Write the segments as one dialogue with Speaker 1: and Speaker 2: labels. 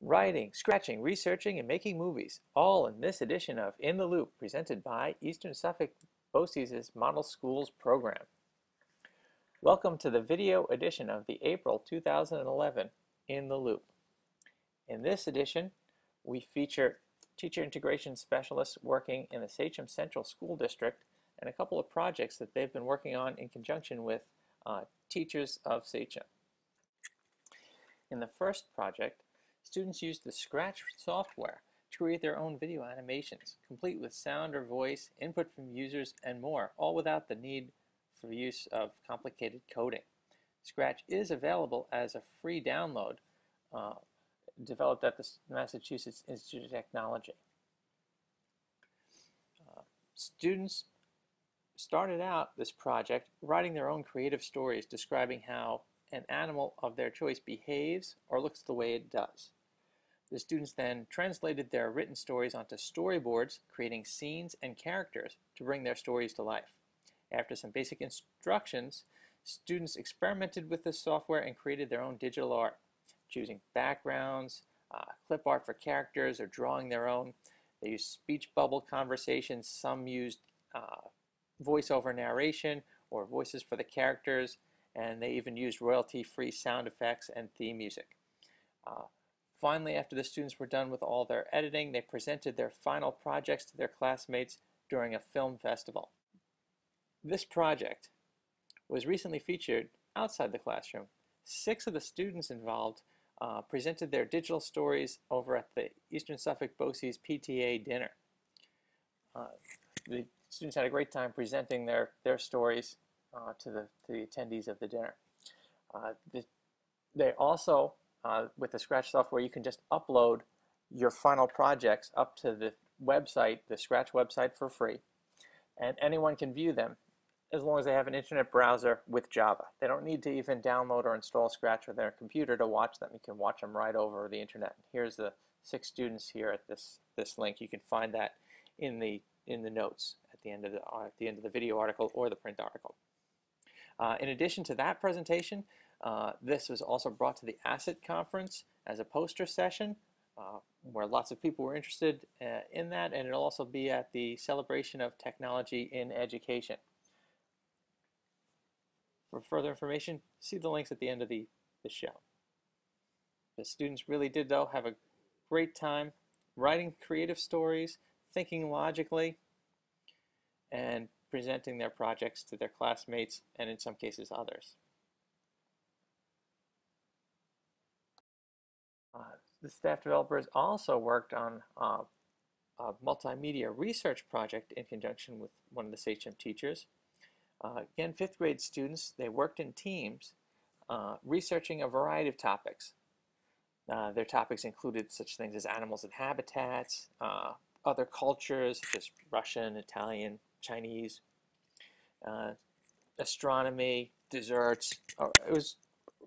Speaker 1: writing, scratching, researching, and making movies, all in this edition of In the Loop, presented by Eastern Suffolk BOCES Model Schools program. Welcome to the video edition of the April 2011 In the Loop. In this edition, we feature teacher integration specialists working in the Sachem Central School District and a couple of projects that they've been working on in conjunction with teachers of Sachem. In the first project, students used the Scratch software to create their own video animations, complete with sound or voice, input from users, and more, all without the need for use of complicated coding. Scratch is available as a free download developed at the Massachusetts Institute of Technology. Students started out this project writing their own creative stories describing how an animal of their choice behaves or looks the way it does. The students then translated their written stories onto storyboards, creating scenes and characters to bring their stories to life. After some basic instructions, students experimented with this software and created their own digital art, choosing backgrounds, clip art for characters, or drawing their own. They used speech bubble conversations. Some used voiceover narration or voices for the characters, and they even used royalty-free sound effects and theme music. Finally, after the students were done with all their editing, they presented their final projects to their classmates during a film festival. This project was recently featured outside the classroom. 6 of the students involved presented their digital stories over at the Eastern Suffolk BOCES PTA dinner. The students had a great time presenting their stories to the attendees of the dinner. They also, with the Scratch software, you can just upload your final projects up to the website, the Scratch website, for free. And anyone can view them as long as they have an internet browser with Java. They don't need to even download or install Scratch on their computer to watch them. You can watch them right over the internet. Here's the 6 students here at this link. You can find that in the notes at the end of the video article or the print article. In addition to that presentation, this was also brought to the ASSET conference as a poster session where lots of people were interested in that, and it'll also be at the Celebration of Technology in Education. For further information, see the links at the end of the show. The students really did, though, have a great time writing creative stories, thinking logically, and presenting their projects to their classmates and in some cases others. The staff developers also worked on a multimedia research project in conjunction with one of the Sachem teachers. Again, 5th grade students, they worked in teams researching a variety of topics. Their topics included such things as animals and habitats, other cultures such as Russian, Italian, Chinese, astronomy, desserts. It was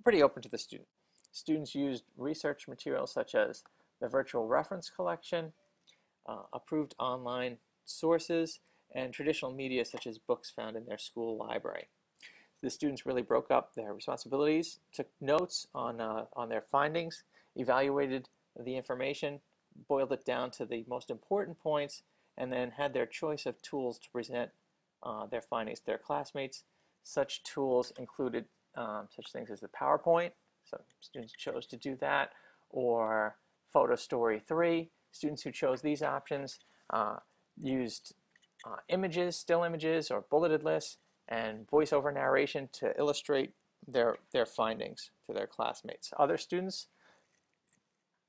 Speaker 1: pretty open to the students. Students used research materials such as the virtual reference collection, approved online sources, and traditional media such as books found in their school library. The students really broke up their responsibilities, took notes on their findings, evaluated the information, boiled it down to the most important points, and then had their choice of tools to present their findings to their classmates. Such tools included such things as the PowerPoint. So students chose to do that, or Photo Story 3. Students who chose these options used images, still images, or bulleted lists, and voiceover narration to illustrate their findings to their classmates. Other students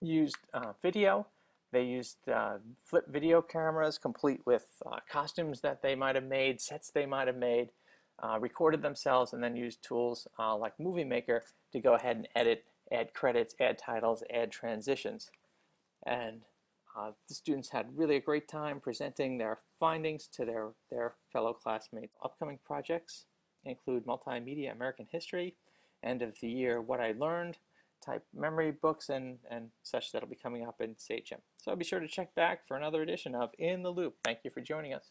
Speaker 1: used video. They used flip video cameras complete with costumes that they might have made, sets they might have made, recorded themselves, and then used tools like Movie Maker to go ahead and edit, add credits, add titles, add transitions. And the students had really a great time presenting their findings to their fellow classmates. Upcoming projects include multimedia American history, end of the year what I learned, type memory books, and such that'll be coming up in Sachem. So be sure to check back for another edition of In the Loop. Thank you for joining us.